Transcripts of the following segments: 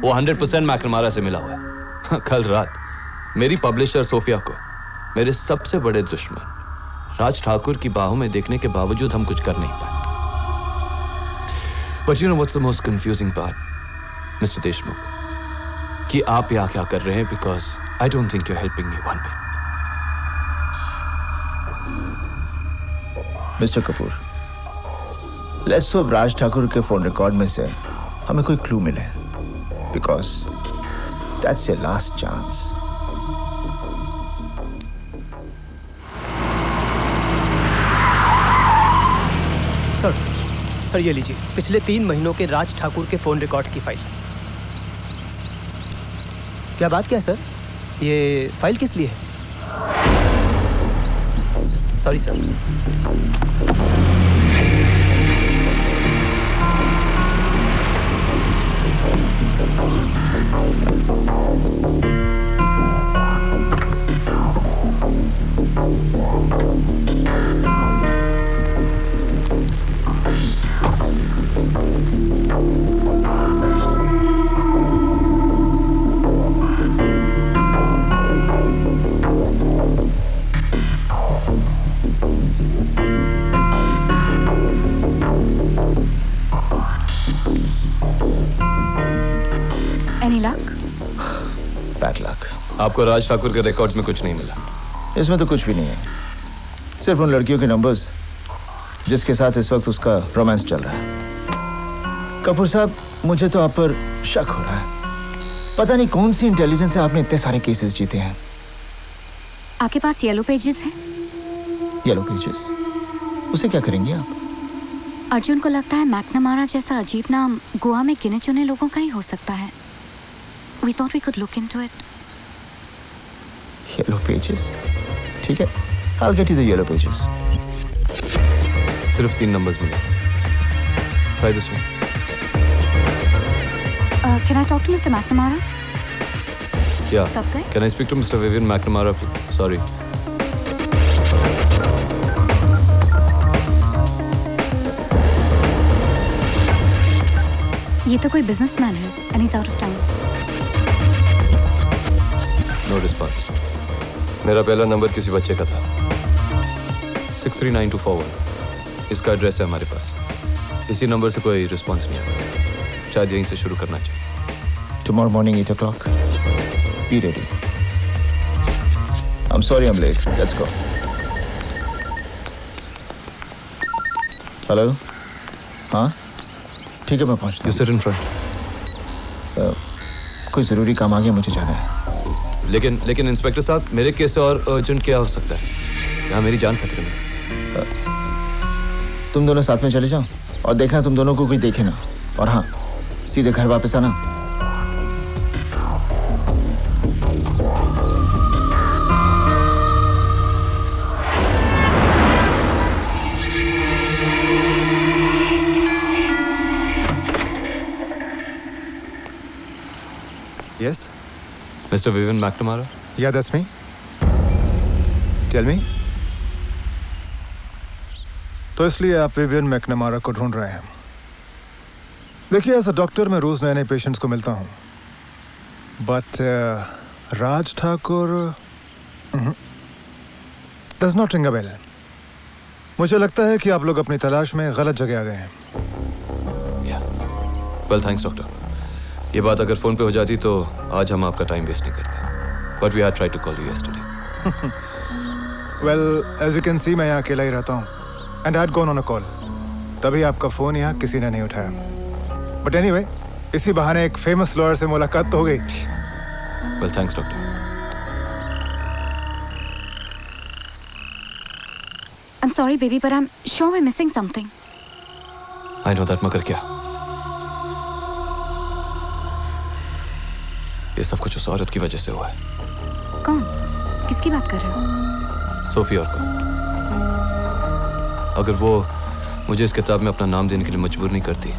वो 100% मैकनमारा से मिला हुआ है। कल रात मेरी पब्लिशर सोफिया को मेरे सबसे बड़े दुश्मन राज ठाकुर की बाहों में देखने के बावजूद हम कुछ कर नहीं पाए। But you know what's the most confusing part, mister Deshmukh, कि आप यहाँ क्या कर रहे हैं, because I don't think you are helping me one bit. Mister Kapoor, let's hope Raj Thakur के फोन रिकॉर्ड में से हमें कोई क्लू मिले, because that's your last chance. Sir ये लीजिए पिछले 3 महीनों के राज ठाकुर के फोन रिकॉर्ड्स की फाइल। क्या बात क्या है सर, ये फाइल किस लिए है? Sorry sir. आपको राज ठाकुर के रिकॉर्ड्स में कुछ नहीं मिला? इसमें तो कुछ भी नहीं है, सिर्फ उन लड़कियों के नंबर्स जिसके साथ इस वक्त उसका रोमांस चल रहा है। कपूर साहब, मुझे तो आप पर शक हो रहा है। पता नहीं कौन सी इंटेलिजेंस से आपने इतने सारे केसेस जीते हैं। आपके पास येलो पेजेस है? Yellow pages? उसे क्या करेंगे आप? अर्जुन को लगता है मैकनमारा जैसा अजीब नाम गोवा में गिने चुने लोगों का ही हो सकता है। We thought we could look into it. Yellow pages. ठीक है, I'll get you the yellow pages. सिर्फ 3 नंबर्स मिले। Try this one. Can I talk to Mr. McNamara? Yeah. कब गए? Can I speak to Mr. Vivian McNamara, please? Sorry. ये तो कोई businessman है and he's out of town. No response. मेरा पहला नंबर किसी बच्चे का था, 639241। इसका एड्रेस है हमारे पास। इसी नंबर से कोई रिस्पॉन्स नहीं आया, शायद यहीं से शुरू करना चाहिए। Tomorrow morning 8 o'clock. Be ready. I'm sorry I'm late. Let's go. Hello? हाँ? ठीक है, मैं पहुँचता हूँ। You sit in front. कोई ज़रूरी काम आ गया, मुझे जाना है। लेकिन इंस्पेक्टर साहब, मेरे केस से और अर्जेंट क्या हो सकता है? यहाँ मेरी जान खतरे में। तुम दोनों साथ में चले जाओ और देखना तुम दोनों को कोई देखे ना। और हाँ, सीधे घर वापस आना। Yes? Mr. Vivian McNamara? Yeah, that's me. Tell me. तो इसलिए आप विवियन मैकनमारा को ढूंढ रहे हैं। देखिए, एज अ डॉक्टर मैं रोज नए नए पेशेंट्स को मिलता हूँ, but Raj Thakur does not ring a bell. मुझे लगता है कि आप लोग अपनी तलाश में गलत जगह आ गए हैं। Well, thanks doctor. ये बात अगर फोन पे हो जाती तो आज हम आपका टाइम वेस्ट नहीं करते। But we had tried to call you yesterday. Well, as you can see मैं यहाँ अकेला ही रहता हूँ, and I had gone on a call. तभी आपका फोन यहाँ किसी ने नहीं उठाया। बट एनीवे, इसी बहाने एक फेमस लॉयर से मुलाकात तो हो गई। Well, thanks doctor. I'm sorry baby, but I'm sure we're missing something. I know that, मगर क्या? ये सब कुछ उस औरत की वजह से हुआ है। कौन? किसकी बात कर रहे हो? सोफिया को। अगर वो मुझे इस किताब में अपना नाम देने के लिए मजबूर नहीं करती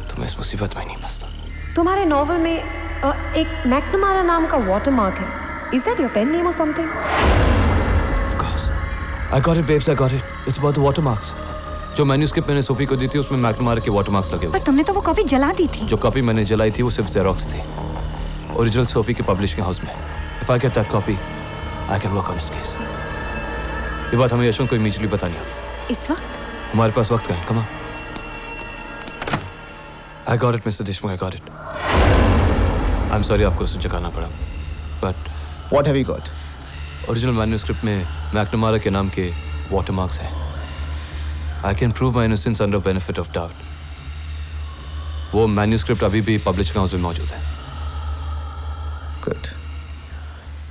तो मैं इस मुसीबत में नहीं फंसता। तुम्हारे नॉवल में एक मैकनमारा नाम का वाटरमार्क है। Is that your pen name or something? Of course. I got it, babes. I got it. It's about the watermarks. जो मैन्यूस्क्रिप्ट मैंने सोफी को दी थी उसमें मैकनमारा के वाटरमार्क्स लगे हुए। पर तुमने तो वो कॉपी जला दी थी। जो कॉपी मैंने जलाई थी वो सिर्फ जेरोक्स थी, ओरिजिनल सोफी के पब्लिशिंग हाउस में। If I get that copy I can work on this case. ये बात हमें यशवंत को इमीडिएटली बतानी होगी। इस वक्त हमारे पास वक्त का है। Come on. I got it, Mr. Deshmukh, I got it. I'm sorry आपको उसे जगाना पड़ा, but What have you got? Original manuscript में मैकनमारा के नाम के वाटरमार्क्स हैं। I can prove my innocence under benefit of doubt. वो मैन्यूस्क्रिप्ट अभी भी पब्लिशिंग हाउस में मौजूद है। Good.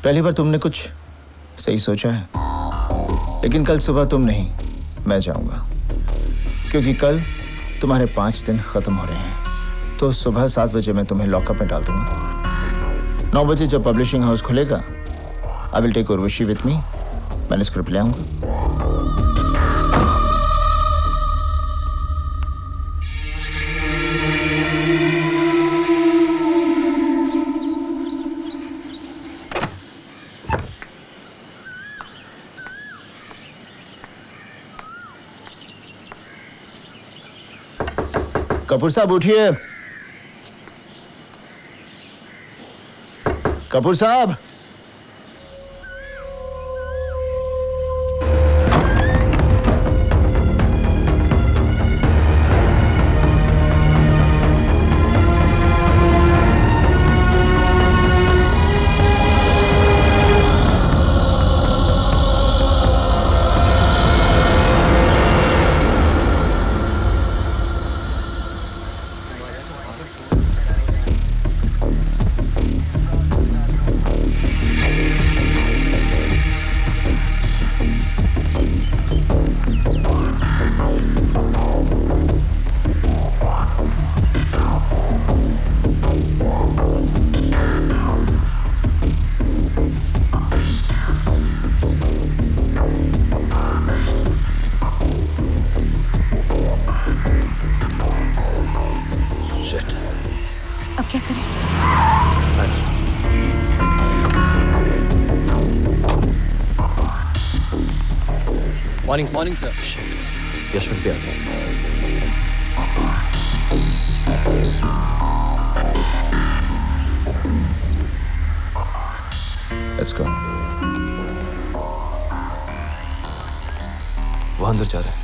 पहली बार तुमने कुछ सही सोचा है, लेकिन कल सुबह तुम नहीं, मैं जाऊंगा, क्योंकि कल तुम्हारे 5 दिन खत्म हो रहे हैं। तो सुबह 7 बजे मैं तुम्हें लॉकअप में डाल दूंगा। 9 बजे जब पब्लिशिंग हाउस खुलेगा, I will take Urvashi with me, manuscript ले आऊंगा। कपूर साहब उठिए। कपूर साहब, अब क्या करें? Morning sir. यशवंत भी आ गया। Let's go. वो अंदर जा रहे हैं।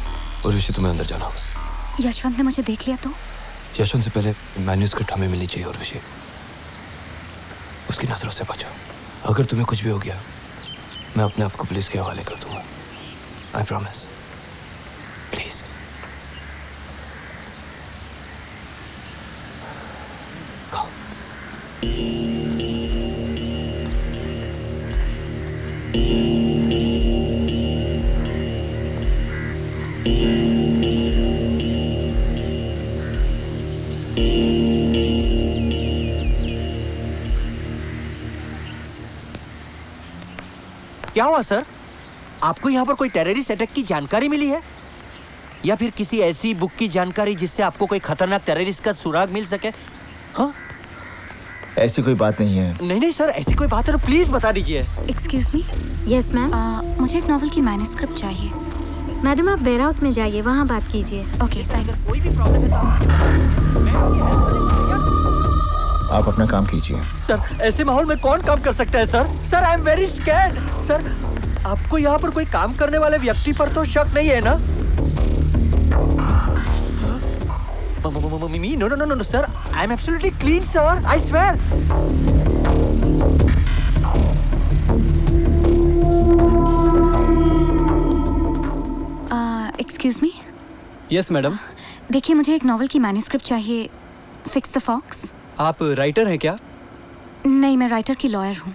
उर्वशी तुम्हें अंदर जाना होगा। यशवंत ने मुझे देख लिया तो? यशवंत से पहले मैन्यूस्क्रिप्ट हमें मिलनी चाहिए उर्वशी। उसकी नजरों से बचो। अगर तुम्हें कुछ भी हो गया, मैं अपने आप को पुलिस के हवाले कर दूंगा। I promise. प्लीज। क्या हुआ सर? आपको यहाँ पर कोई टेररिस्ट अटैक की जानकारी मिली है, या फिर किसी ऐसी बुक की जानकारी जिससे आपको कोई खतरनाक टेररिस्ट का सुराग मिल सके? हाँ? ऐसी कोई बात नहीं है। नहीं सर, ऐसी कोई बात है तो प्लीज बता दीजिए। Excuse me. Yes ma'am. मुझे एक नॉवल की मैन्यूस्क्रिप्ट चाहिए। मैडम आप वेयर हाउस में जाइए, वहाँ बात कीजिए। Okay thanks. कोई भी प्रॉब्लम है तो आप अपना काम कीजिए। सर, ऐसे माहौल में कौन काम कर सकता है sir? Sir I am very scared. Sir, आपको यहाँ पर कोई काम करने वाले व्यक्ति पर तो शक नहीं है ना? No, sir. I am absolutely clean, sir. I swear. Excuse me. Yes madam. देखिए मुझे एक नॉवल की मैन्यूस्क्रिप्ट चाहिए। Fix the fox. आप राइटर हैं क्या? नहीं, मैं राइटर की लॉयर हूँ।